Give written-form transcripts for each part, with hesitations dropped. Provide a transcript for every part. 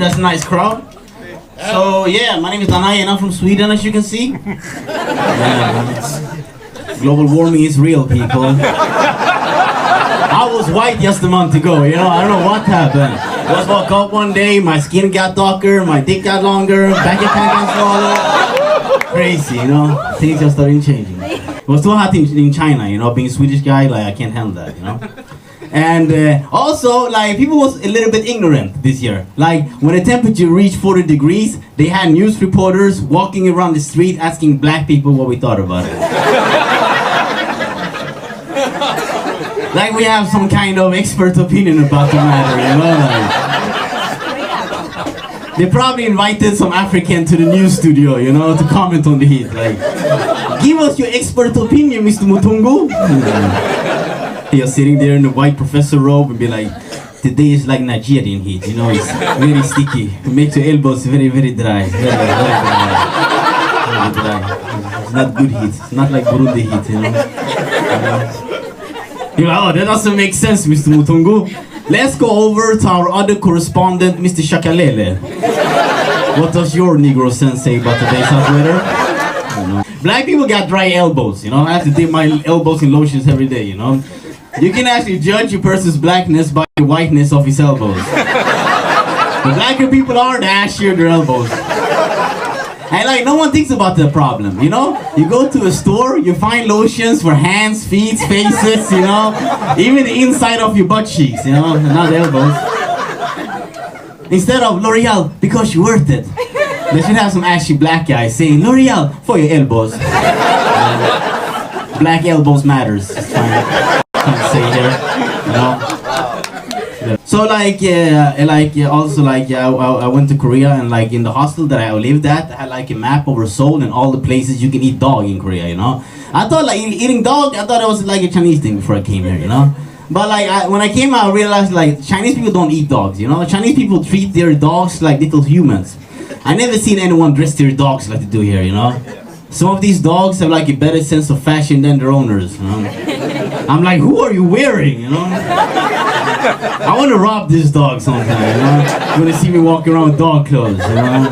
that's a nice crowd. So yeah, my name is Danay and I'm from Sweden, as you can see. Yeah, global warming is real, people. I was white just a month ago, you know, I don't know what happened. Just woke up one day, my skin got darker, my dick got longer, back and got smaller. Crazy, you know, things just started changing. It was too hot in China, you know, being a Swedish guy, like I can't handle that, you know. And also, like, people was a little bit ignorant this year. Like, when the temperature reached 40 degrees, they had news reporters walking around the street asking black people what we thought about it. Like we have some kind of expert opinion about the matter, you know? Like, they probably invited some African to the news studio, you know, to comment on the heat. Like, give us your expert opinion, Mr. Mutungu. You're sitting there in the white professor robe and be like, today is like Nigerian heat, you know, it's very sticky. It makes your elbows very, very dry. Very, very dry. Very dry. It's not good heat. It's not like Burundi heat, you know. You're like, oh, that doesn't make sense, Mr. Mutungu. Let's go over to our other correspondent, Mr. Shakalele. What does your Negro sense say about today's hot weather? Black people got dry elbows, you know. I have to dip my elbows in lotions every day, you know. You can actually judge a person's blackness by the whiteness of his elbows. The blacker people are, the ashier their elbows. And like, no one thinks about the problem, you know? You go to a store, you find lotions for hands, feet, faces, you know? Even the inside of your butt cheeks, you know? Not the elbows. Instead of L'Oreal, because you're worth it. They should have some ashy black guys saying, L'Oreal, for your elbows. Black elbows matters. It's fine. Can't say here, you know? So like, I went to Korea, and like in the hostel that I lived at, I had like a map over Seoul and all the places you can eat dog in Korea, you know? I thought like eating dog, I thought it was like a Chinese thing before I came here, you know? But like, when I came out, I realized like Chinese people don't eat dogs, you know? Chinese people treat their dogs like little humans. I never seen anyone dress their dogs like they do here, you know? Some of these dogs have like a better sense of fashion than their owners, you know? I'm like, who are you wearing, you know? I want to rob this dog sometime, you know? You want to see me walk around with dog clothes, you know?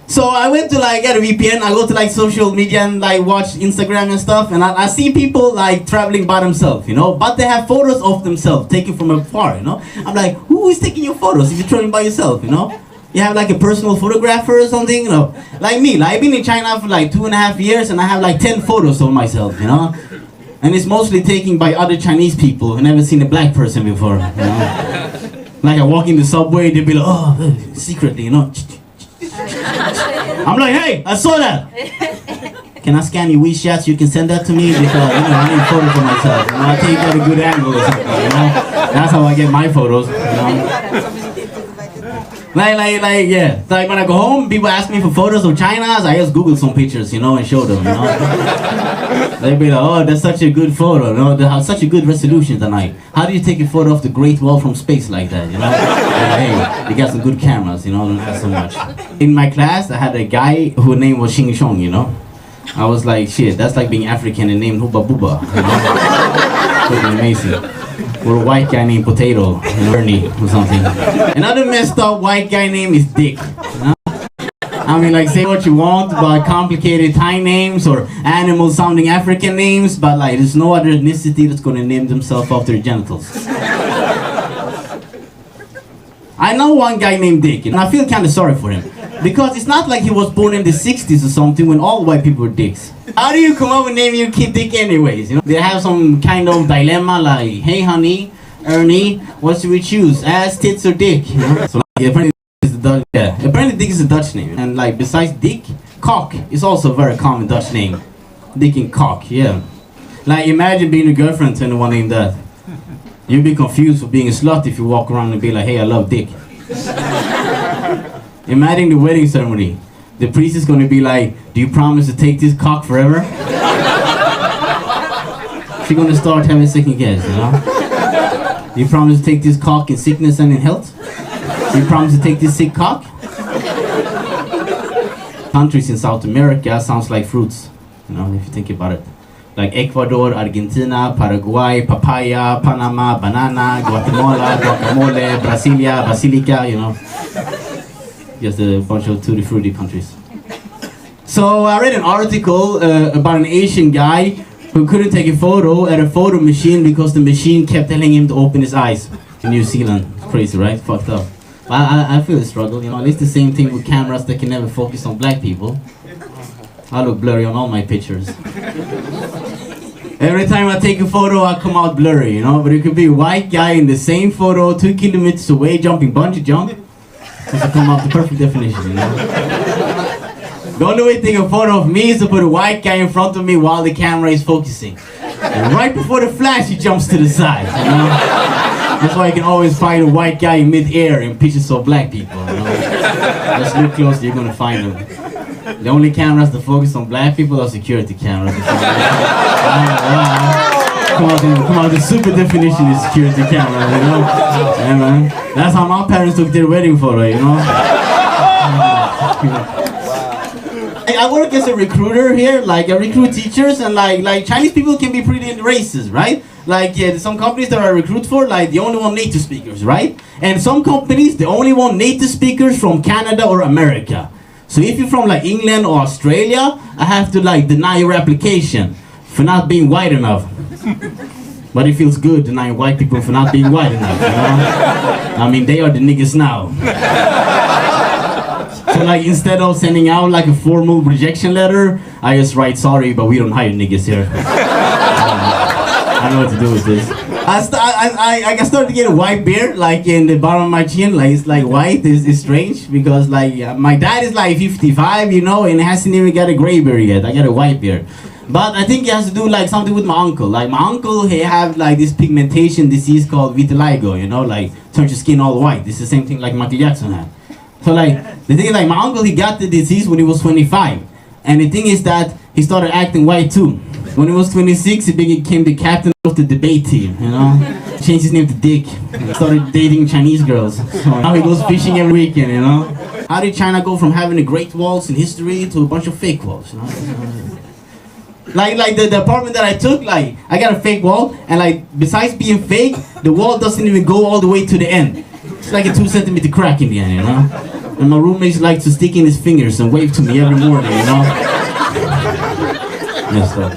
So I went to like get a VPN, I go to like social media and like watch Instagram and stuff, and I see people like traveling by themselves, you know? But they have photos of themselves taken from afar, you know? I'm like, who is taking your photos if you're traveling by yourself, you know? You have like a personal photographer or something, you know? Like me, like I've been in China for like 2.5 years and I have like 10 photos of myself, you know? And it's mostly taken by other Chinese people who never seen a black person before, you know? Like I walk in the subway, they'll be like, oh, secretly, you know? I'm like, hey, I saw that! Can I scan your WeChat so you can send that to me? Because, you know, I need photos of myself. You know, I take at a good angle or something, you know? That's how I get my photos, you know? Yeah. So like when I go home, people ask me for photos of China's, I just Google some pictures, you know, and show them, you know. They'll be like, oh, that's such a good photo, you know, they have such a good resolution tonight. How do you take a photo of the Great Wall from space like that, you know? Hey, they got some good cameras, you know, don't have so much. In my class, I had a guy whose name was Xing Shong, you know. I was like, shit, that's like being African and named Hubba Bubba, you know. Pretty amazing. Or a white guy named Potato, Ernie or something. Another messed up white guy name is Dick. You know? I mean, like, say what you want about complicated Thai names or animal-sounding African names, but like, there's no other ethnicity that's gonna name themselves after their genitals. I know one guy named Dick, and I feel kind of sorry for him. Because it's not like he was born in the 60s or something when all white people were dicks. How do you come up with naming your kid Dick anyways? You know, they have some kind of dilemma like, hey honey, Ernie, what should we choose? Ass, tits, or dick? You know? So like, apparently Dick is a Dutch name. And like besides Dick, Cock is also a very common Dutch name. Dick and Cock, yeah. Like imagine being a girlfriend to anyone named that. You'd be confused for being a slut if you walk around and be like, hey, I love Dick. Imagine the wedding ceremony. The priest is going to be like, do you promise to take this cock forever? She's going to start having second guess, you know? Do you promise to take this cock in sickness and in health? Do you promise to take this sick cock? Countries in South America sounds like fruits, you know, if you think about it. Like Ecuador, Argentina, Paraguay, papaya, Panama, banana, Guatemala, guacamole, Brasilia, basilica, you know. just a bunch of tutti frutti countries. So I read an article about an Asian guy who couldn't take a photo at a photo machine because the machine kept telling him to open his eyes. In New Zealand, it's crazy, right? Fucked up. I feel the struggle, you know. It's the same thing with cameras that can never focus on black people. I look blurry on all my pictures. Every time I take a photo, I come out blurry, you know. But it could be a white guy in the same photo, 2 kilometers away, jumping bungee jump. So I come out the perfect definition, you know. The only way to take a photo of me is to put a white guy in front of me while the camera is focusing. And right before the flash, he jumps to the side, you know. That's why you can always find a white guy in mid-air in pictures of black people, you know. Just look close, you're gonna find them. The only cameras that focus on black people are security cameras. Come on, the super definition is security cameras, you know? Yeah, man. That's how my parents took their wedding photo, you know? I work as a recruiter here, like I recruit teachers, and like Chinese people can be pretty racist, right? Like some companies that I recruit for, like they only want native speakers, right? And some companies, they only want native speakers from Canada or America. So if you're from like England or Australia, I have to like deny your application for not being white enough. But it feels good denying white people for not being white enough, you know? I mean, they are the niggas now. So like instead of sending out like a formal rejection letter, I just write, sorry, but we don't hire niggas here. I don't know what to do with this. I started to get a white beard, like in the bottom of my chin, like it's like white. It's strange because like my dad is like 55, you know, and hasn't even got a gray beard yet. I got a white beard. But I think it has to do like something with my uncle. Like my uncle, he have like this pigmentation disease called vitiligo, you know, like turns your skin all white. It's the same thing like Michael Jackson had. So like, the thing is like my uncle, he got the disease when he was 25. And the thing is that he started acting white too. When he was 26, he became the captain of the debate team, you know? Changed his name to Dick. Started dating Chinese girls. So now he goes fishing every weekend, you know? How did China go from having the great walls in history to a bunch of fake walls, you know? Like the apartment that I took, like, I got a fake wall, and like, besides being fake, the wall doesn't even go all the way to the end. It's like a 2-centimeter crack in the end, you know? And my roommates like to stick in his fingers and wave to me every morning, you know? Messed up.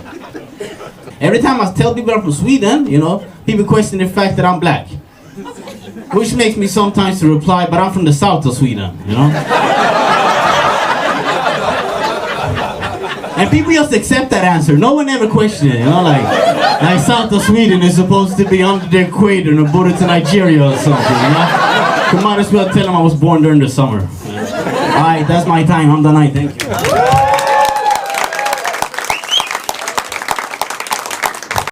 Every time I tell people I'm from Sweden, you know, people question the fact that I'm black. Which makes me sometimes to reply, but I'm from the south of Sweden, you know? And people just accept that answer. No one ever questioned it, you know, like south of Sweden is supposed to be under the equator and a border to Nigeria or something, you know? You might as well tell them I was born during the summer. Alright, that's my time. I'm Danay. Thank you.